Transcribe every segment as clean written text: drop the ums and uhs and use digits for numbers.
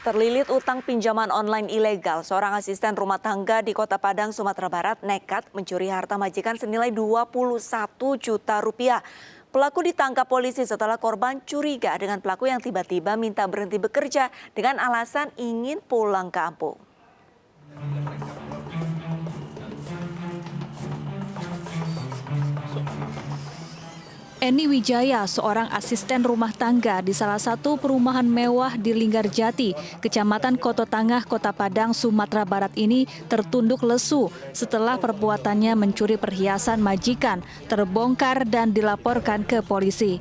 Terlilit utang pinjaman online ilegal, seorang asisten rumah tangga di Kota Padang, Sumatera Barat nekat mencuri harta majikan senilai 21 juta rupiah. Pelaku ditangkap polisi setelah korban curiga dengan pelaku yang tiba-tiba minta berhenti bekerja dengan alasan ingin pulang kampung. Eni Wijaya, seorang asisten rumah tangga di salah satu perumahan mewah di Linggarjati, Kecamatan Koto Tangah, Kota Padang, Sumatera Barat ini tertunduk lesu setelah perbuatannya mencuri perhiasan majikan terbongkar dan dilaporkan ke polisi.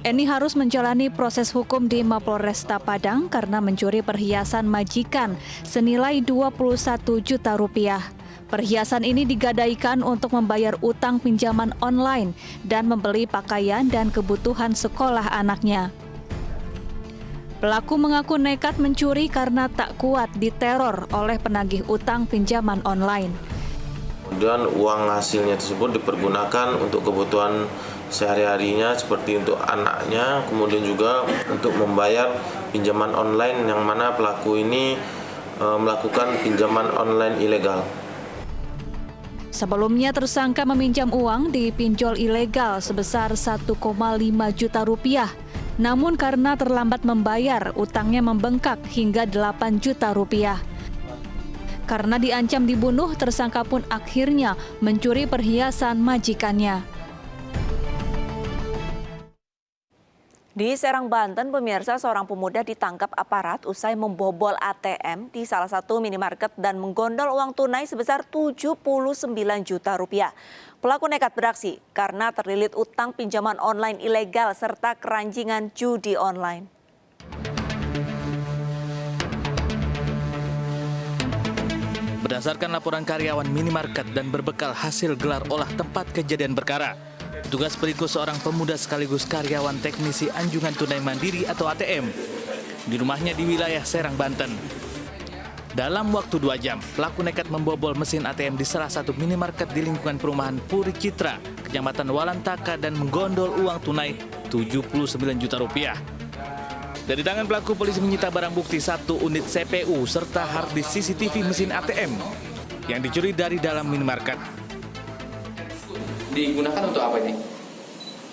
Eni harus menjalani proses hukum di Mapolresta Padang karena mencuri perhiasan majikan senilai 21 juta rupiah. Perhiasan ini digadaikan untuk membayar utang pinjaman online dan membeli pakaian dan kebutuhan sekolah anaknya. Pelaku mengaku nekat mencuri karena tak kuat diteror oleh penagih utang pinjaman online. Kemudian uang hasilnya tersebut dipergunakan untuk kebutuhan sehari-harinya seperti untuk anaknya, kemudian juga untuk membayar pinjaman online yang mana pelaku ini melakukan pinjaman online ilegal. Sebelumnya tersangka meminjam uang di pinjol ilegal sebesar 1,5 juta rupiah. Namun karena terlambat membayar, utangnya membengkak hingga 8 juta rupiah. Karena diancam dibunuh, tersangka pun akhirnya mencuri perhiasan majikannya. Di Serang, Banten, pemirsa, seorang pemuda ditangkap aparat usai membobol ATM di salah satu minimarket dan menggondol uang tunai sebesar 79 juta rupiah. Pelaku nekat beraksi karena terlilit utang pinjaman online ilegal serta keranjingan judi online. Berdasarkan laporan karyawan minimarket dan berbekal hasil gelar olah tempat kejadian perkara, petugas meringkus seorang pemuda sekaligus karyawan teknisi anjungan tunai mandiri atau ATM di rumahnya di wilayah Serang, Banten. Dalam waktu 2 jam, pelaku nekat membobol mesin ATM di salah satu minimarket di lingkungan perumahan Puri Citra, Kecamatan Walantaka dan menggondol uang tunai 79 juta rupiah. Dari tangan pelaku, polisi menyita barang bukti 1 unit CPU serta hard disk CCTV mesin ATM yang dicuri dari dalam minimarket. Digunakan untuk apa ini?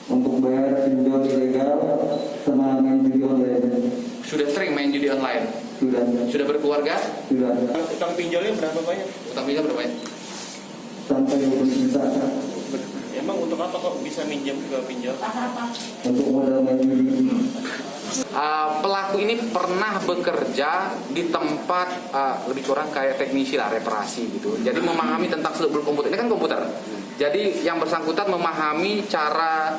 Untuk bayar pinjol ilegal sama main judi online. Sudah sering main judi online? Sudah. Sudah berkeluarga? Sudah. Utang pinjolnya berapa banyak? Utang pinjol berapa banyak? Sampai 20 juta. Emang untuk apa kok bisa minjem ke pinjol? Untuk modal main judi. Pelaku ini pernah bekerja di tempat lebih kurang kayak teknisi lah, reparasi gitu. Jadi memahami tentang seluk-beluk komputer. Ini kan komputer. Jadi yang bersangkutan memahami cara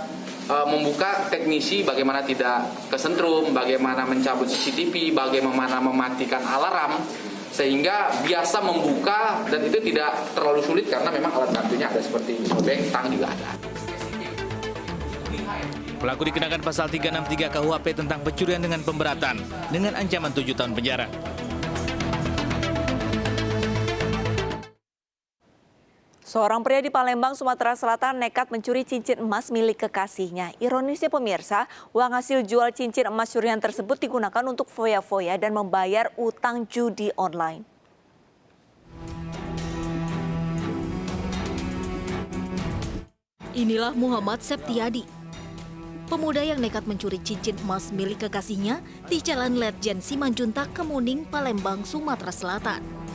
membuka teknisi, bagaimana tidak kesentrum, bagaimana mencabut CCTV, bagaimana mematikan alarm, sehingga biasa membuka dan itu tidak terlalu sulit karena memang alat bantunya ada seperti obeng, tang juga ada. Pelaku dikenakan pasal 363 KUHP tentang pencurian dengan pemberatan dengan ancaman 7 tahun penjara. Seorang pria di Palembang, Sumatera Selatan nekat mencuri cincin emas milik kekasihnya. Ironisnya pemirsa, uang hasil jual cincin emas curian tersebut digunakan untuk foya-foya dan membayar utang judi online. Inilah Muhammad Septiadi, pemuda yang nekat mencuri cincin emas milik kekasihnya di Jalan Letjen Simanjuntak, Kemuning, Palembang, Sumatera Selatan.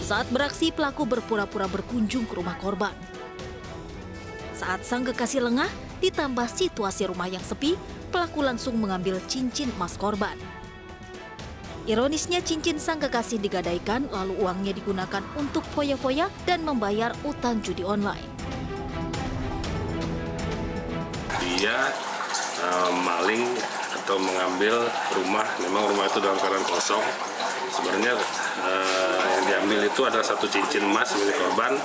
Saat beraksi, pelaku berpura-pura berkunjung ke rumah korban. Saat sang kekasih lengah, ditambah situasi rumah yang sepi, pelaku langsung mengambil cincin emas korban. Ironisnya, cincin sang kekasih digadaikan, lalu uangnya digunakan untuk foya-foya dan membayar utang judi online. Dia maling atau mengambil rumah, memang rumah itu dalam keadaan kosong. Sebenarnya yang diambil itu adalah 1 cincin emas milik korban,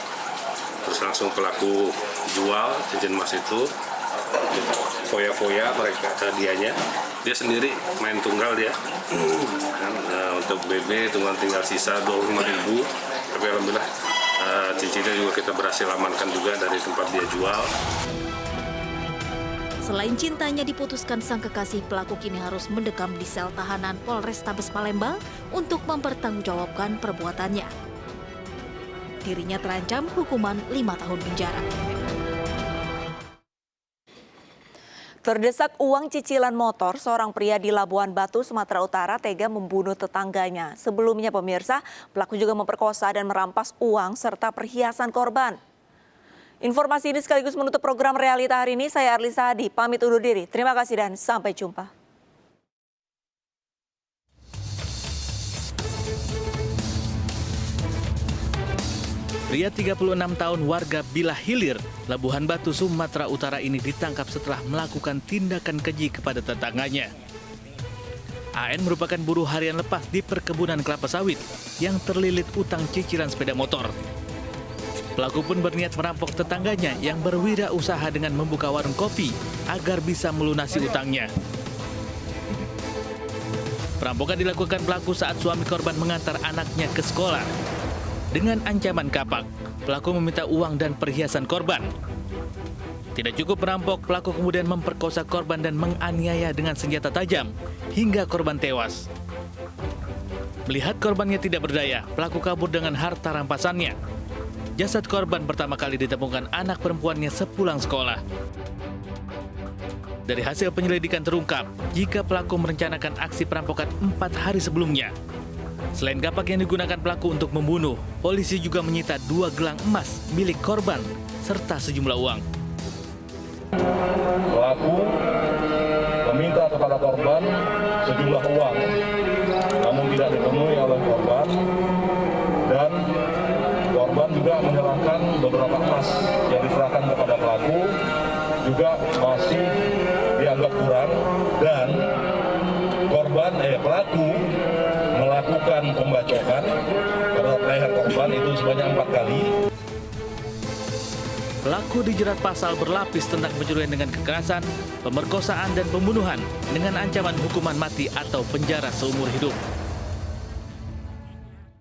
terus langsung pelaku jual cincin emas itu, foya-foya mereka dianya. Dia sendiri main tunggal dia, untuk BB tunggal tinggal sisa 25.000, tapi alhamdulillah cincinnya juga kita berhasil amankan juga dari tempat dia jual. Selain cintanya diputuskan sang kekasih, pelaku kini harus mendekam di sel tahanan Polrestabes Palembang untuk mempertanggungjawabkan perbuatannya. Dirinya terancam hukuman 5 tahun penjara. Terdesak uang cicilan motor, seorang pria di Labuan Batu, Sumatera Utara tega membunuh tetangganya. Sebelumnya pemirsa, pelaku juga memperkosa dan merampas uang serta perhiasan korban. Informasi ini sekaligus menutup program Realita hari ini. Saya Arlisa Hadi, pamit undur diri. Terima kasih dan sampai jumpa. Pria 36 tahun warga Bilah Hilir, Labuhan Batu, Sumatera Utara ini ditangkap setelah melakukan tindakan keji kepada tetangganya. AN merupakan buruh harian lepas di perkebunan kelapa sawit yang terlilit utang cicilan sepeda motor. Pelaku pun berniat merampok tetangganya yang berwirausaha dengan membuka warung kopi agar bisa melunasi utangnya. Perampokan dilakukan pelaku saat suami korban mengantar anaknya ke sekolah. Dengan ancaman kapak, pelaku meminta uang dan perhiasan korban. Tidak cukup merampok, pelaku kemudian memperkosa korban dan menganiaya dengan senjata tajam hingga korban tewas. Melihat korbannya tidak berdaya, pelaku kabur dengan harta rampasannya. Jasad korban pertama kali ditemukan anak perempuannya sepulang sekolah. Dari hasil penyelidikan terungkap, jika pelaku merencanakan aksi perampokan 4 hari sebelumnya. Selain kapak yang digunakan pelaku untuk membunuh, polisi juga menyita 2 gelang emas milik korban serta sejumlah uang. Pelaku meminta kepada korban sejumlah uang, namun tidak dipenuhi oleh korban, dan korban juga menyerahkan beberapa emas yang diserahkan kepada pelaku juga masih dianggap kurang, dan pelaku melakukan pembacokan terhadap leher korban itu sebanyak 4 kali. Pelaku dijerat pasal berlapis tentang pencurian dengan kekerasan, pemerkosaan, dan pembunuhan dengan ancaman hukuman mati atau penjara seumur hidup.